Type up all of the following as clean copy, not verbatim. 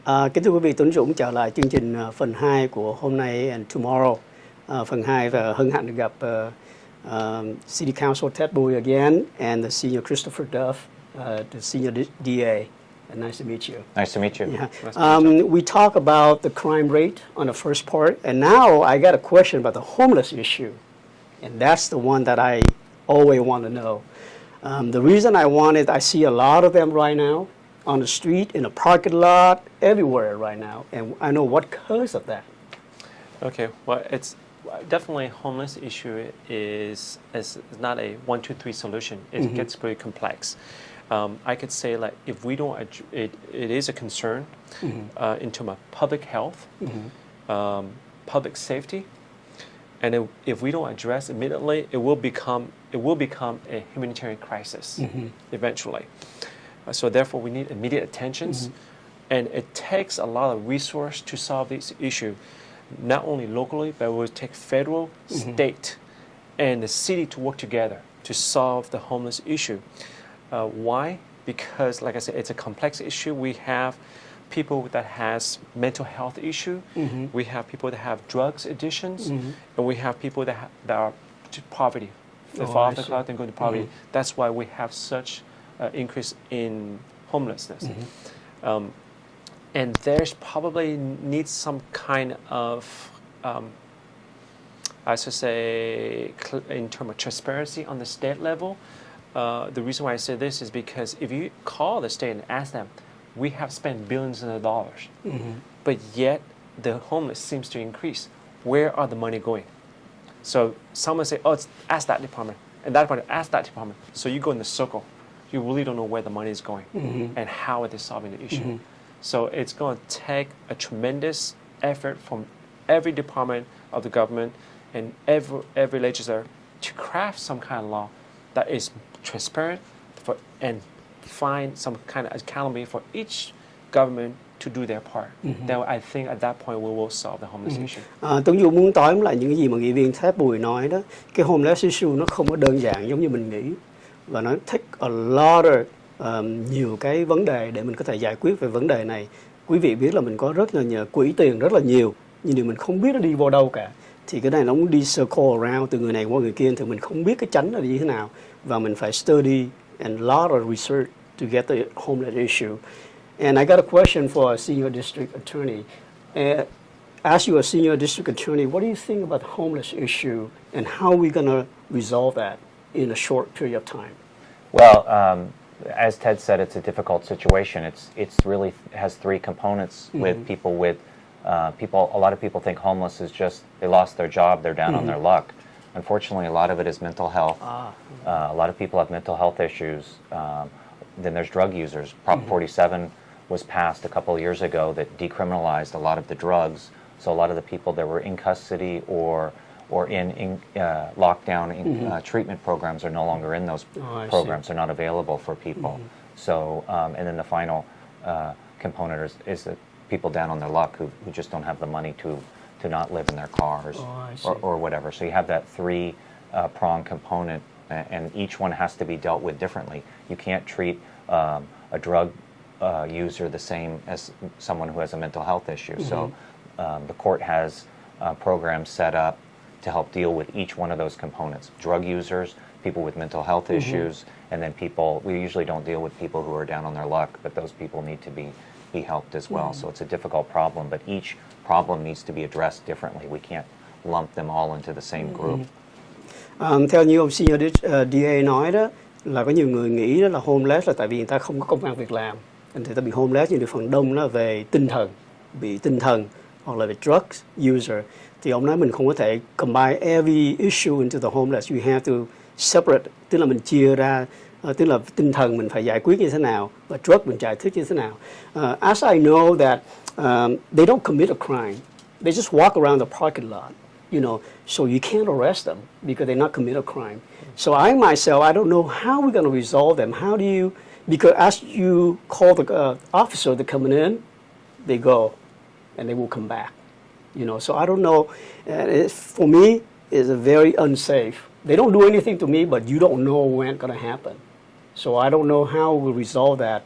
Kính thưa quý vị, Tuấn Dũng trở lại chương trình phần 2 của hôm nay and tomorrow. Phần 2 và hân hạnh được gặp City Council Ted Bui again and the senior Christopher Duff, the senior DA. Nice to meet you. Nice to meet you. Yeah. Nice to meet you. We talk about the crime rate on the first part, and now I got a question about the homeless issue, and that's the one that I always want to know. The reason I wanted, I see a lot of them right now on the street, in the parking lot, everywhere right now, and I know what cause of that. Okay, well, it's definitely homeless issue is not a 1, 2, 3 solution. It gets very complex. I could say like if we don't, it is a concern in terms of public health, public safety, and if we don't address immediately, it will become a humanitarian crisis eventually. So therefore, we need immediate attentions, and it takes a lot of resource to solve this issue, not only locally, but it will take federal, state, and the city to work together to solve the homeless issue. Why? Because, like I said, it's a complex issue. We have people that has mental health issue. We have people that have drugs addictions, and we have people that are to poverty. They fall off the cloud and go to poverty. That's why we have such increase in homelessness. And there's probably needs some kind of, I should say, in terms of transparency on the state level. The reason why I say this is because if you call the state and ask them, we have spent billions of dollars, but yet the homeless seems to increase. Where are the money going? So someone say, oh, ask that department, and that department, ask that department. So you go in the circle. You really don't know where the money is going and how it is solving the issue. So it's going to take a tremendous effort from every department of the government and every legislator to craft some kind of law that is transparent and find some kind of accountability for each government to do their part. Then I think at that point we will solve the homeless issue. Tuấn Dũng muốn tóm lại những gì mà nghị viên Ted Bui nói đó. Cái homeless issue nó không có đơn giản giống như mình nghĩ, và nó take a lot of nhiều cái vấn đề để mình có thể giải quyết về vấn đề này. Quý vị biết là mình có rất là nhiều quỹ tiền rất là nhiều, nhưng điều mình không biết nó đi vào đâu cả. Thì cái này nó cũng đi circle around từ người này qua người kia, thì mình không biết cái tránh là như thế nào, và mình phải study and a lot of research to get the homeless issue. And I got a question for a senior district attorney. Ask you, a senior district attorney, what do you think about the homeless issue and how are we going to resolve that in a short period of time? Well, as Ted said, it's a difficult situation. It's really has 3 components with people with people. A lot of people think homeless is just they lost their job, they're down on their luck. Unfortunately, a lot of it is mental health. A lot of people have mental health issues. Then there's drug users. Prop 47 was passed a couple of years ago that decriminalized a lot of the drugs. So a lot of the people that were in custody or in lockdown treatment programs are no longer in those programs. They're not available for people. So and then the final component is the people down on their luck who just don't have the money to not live in their cars or whatever. So you have that 3 prong component, and each one has to be dealt with differently. You can't treat a drug user the same as someone who has a mental health issue. So the court has programs set up to help deal with each one of those components. Drug users, people with mental health issues, and then people, we usually don't deal with people who are down on their luck, but those people need to be helped as well. So it's a difficult problem, but each problem needs to be addressed differently. We can't lump them all into the same group. Theo như ông senior DA nói đó, là có nhiều người nghĩ đó là homeless là tại vì người ta không có công ăn việc làm. Người ta bị homeless nhưng phần đông nó về tinh thần, bị tinh thần hoặc là về drugs user. Thì ông nói mình không có thể combine every issue into the homeless. You have to separate, tức là mình chia ra, tức là tinh thần mình phải giải quyết như thế nào và drug mình giải quyết như thế nào. As I know that they don't commit a crime, they just walk around the parking lot, you know, so you can't arrest them because they not commit a crime. So I myself, I don't know how we're going to resolve them. How do you, because as you call the officer to come in, they go and they will come back. You know, so I don't know. For me, it's very unsafe. They don't do anything to me, but you don't know when it's going to happen. So I don't know how we'll resolve that.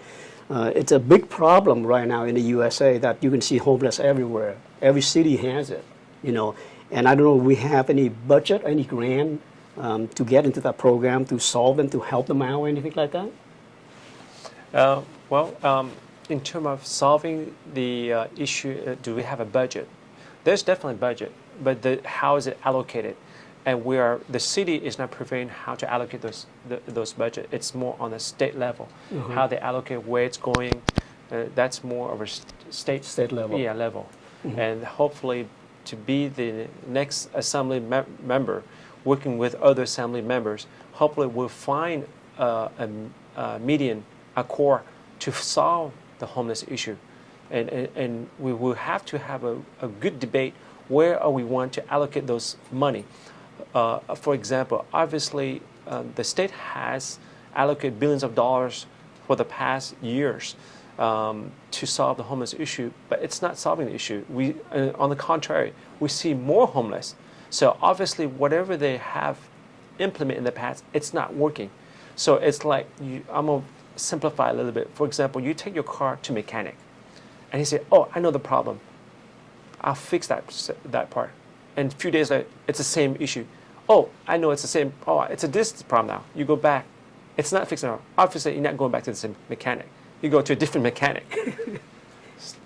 It's a big problem right now in the USA that you can see homeless everywhere. Every city has it, you know. And I don't know if we have any budget, any grant to get into that program to solve them, to help them out or anything like that? In terms of solving the issue, do we have a budget? There's definitely a budget, but how is it allocated? And the city is not preparing how to allocate those budget. It's more on the state level, how they allocate, where it's going. That's more of a state level. Yeah, level. And hopefully, to be the next assembly member, working with other assembly members, hopefully we'll find a median accord to solve the homeless issue, and we will have to have a good debate where we want to allocate those money. For example, obviously the state has allocated billions of dollars for the past years to solve the homeless issue, but it's not solving the issue. On the contrary, we see more homeless. So obviously, whatever they have implemented in the past, it's not working. So it's like, I'm going to simplify a little bit. For example, you take your car to mechanic, and he said, "Oh, I know the problem. I'll fix that part." And a few days later, it's the same issue. "Oh, I know it's the same. Oh, it's this problem now." You go back, it's not fixed now. Obviously, you're not going back to the same mechanic. You go to a different mechanic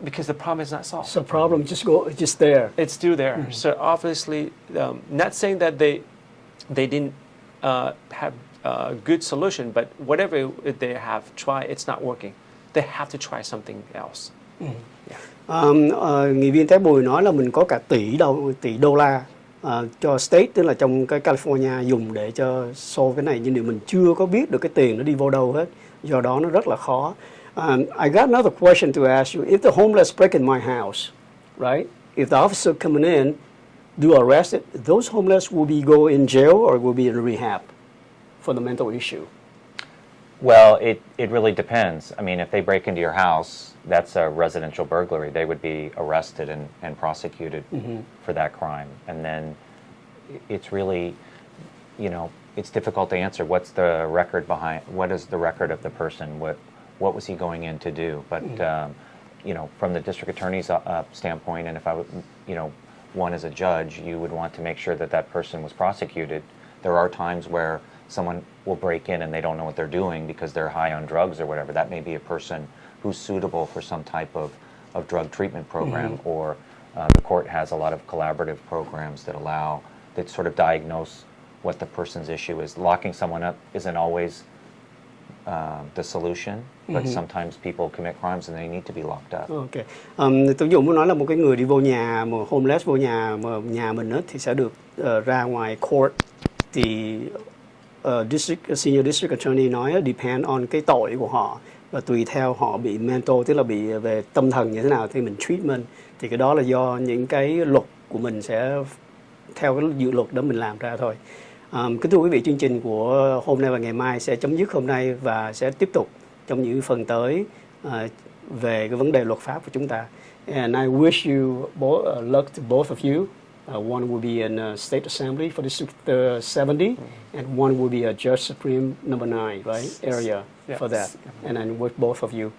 because the problem is not solved. So problem just there. It's still there. So obviously, not saying that they didn't have a good solution, but whatever they have tried, it's not working. They have to try something else. Nghị viên Thái Bùi nói là mình có cả tỷ đô la cho state, tức là trong cái California dùng để cho solve cái này, nhưng điều mình chưa có biết được cái tiền nó đi vô đâu hết, do đó nó rất là khó. I got another question to ask you. If the homeless break in my house, right? If the officer coming in do arrest it, those homeless will be go in jail or will be in rehab for the mental issue? Well, it really depends. I mean, if they break into your house, that's a residential burglary. They would be arrested and prosecuted for that crime. And then it's really, it's difficult to answer. What's the record what is the record of the person? What was he going in to do? But, from the district attorney's standpoint, and if I would, one as a judge, you would want to make sure that person was prosecuted. There are times where someone will break in and they don't know what they're doing because they're high on drugs or whatever. That may be a person who's suitable for some type of drug treatment program, or the court has a lot of collaborative programs that sort of diagnose what the person's issue is. Locking someone up isn't always the solution, but sometimes people commit crimes and they need to be locked up. Okay. Tôi dụ muốn nói là một cái người đi vô nhà, mà homeless vô nhà, mà nhà mình á, thì sẽ được ra ngoài court, thì senior district attorney nói depend on cái tội của họ, và tùy theo họ bị mental, tức là bị về tâm thần như thế nào thì mình treatment, thì cái đó là do những cái luật của mình sẽ theo cái dự luật đó mình làm ra thôi. Kính thưa quý vị, chương trình của hôm nay và ngày mai sẽ chấm dứt hôm nay và sẽ tiếp tục trong những phần tới về cái vấn đề luật pháp của chúng ta. And I wish you luck to both of you. One will be in State Assembly for District 70, and one will be a Judge Supreme number 9, right, area for that. And I wish both of you.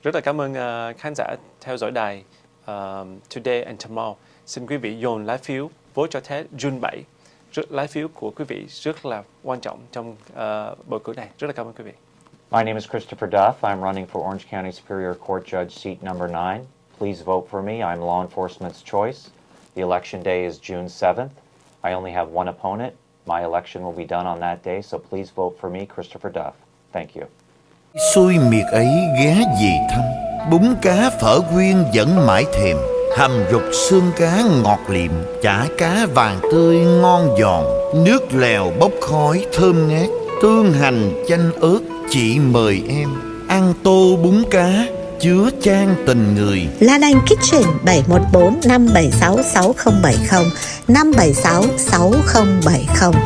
Rất là cảm ơn khán giả theo dõi đài Today and Tomorrow. Xin quý vị dồn lá phiếu vote cho Ted June 7. Lá phiếu của quý vị rất là quan trọng trong bầu cử này. Rất là cảm ơn quý vị. My name is Christopher Duff. I'm running for Orange County Superior Court Judge seat number 9. Please vote for me. I'm law enforcement's choice. The election day is June 7th. I only have one opponent. My election will be done on that day, so please vote for me, Christopher Duff. Thank you. Xui miệt ấy ghé về thăm, bún cá phở quyên vẫn mãi thèm, hầm rục xương cá ngọt liệm, chả cá vàng tươi ngon giòn, nước lèo bốc khói thơm ngát, tương hành chanh ớt, chị mời em ăn tô bún cá chứa chan tình người. Lan Anh Kitchen 714 576 6070 576 6070.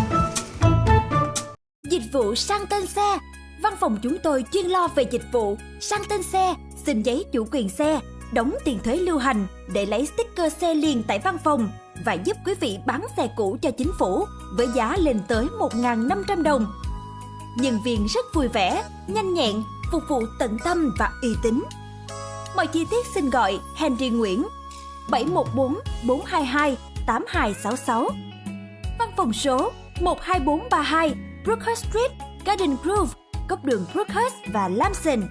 Dịch vụ sang tên xe. Văn phòng chúng tôi chuyên lo về dịch vụ sang tên xe, xin giấy chủ quyền xe, đóng tiền thuế lưu hành để lấy sticker xe liền tại văn phòng và giúp quý vị bán xe cũ cho chính phủ với giá lên tới 1.500 đồng. Nhân viên rất vui vẻ, nhanh nhẹn, phục vụ tận tâm và uy tín. Mọi chi tiết xin gọi Henry Nguyễn 714 422 8266. Văn phòng số 12432 Brookhurst Street, Garden Grove, góc đường Brookhurst và Lamson.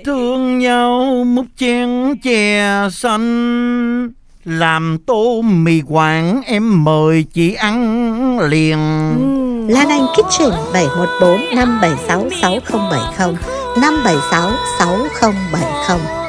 Thương nhau múc chén chè xanh, làm tô mì Quảng em mời chị ăn liền. Lan Anh Kitchen 714 576 6070 576 6070.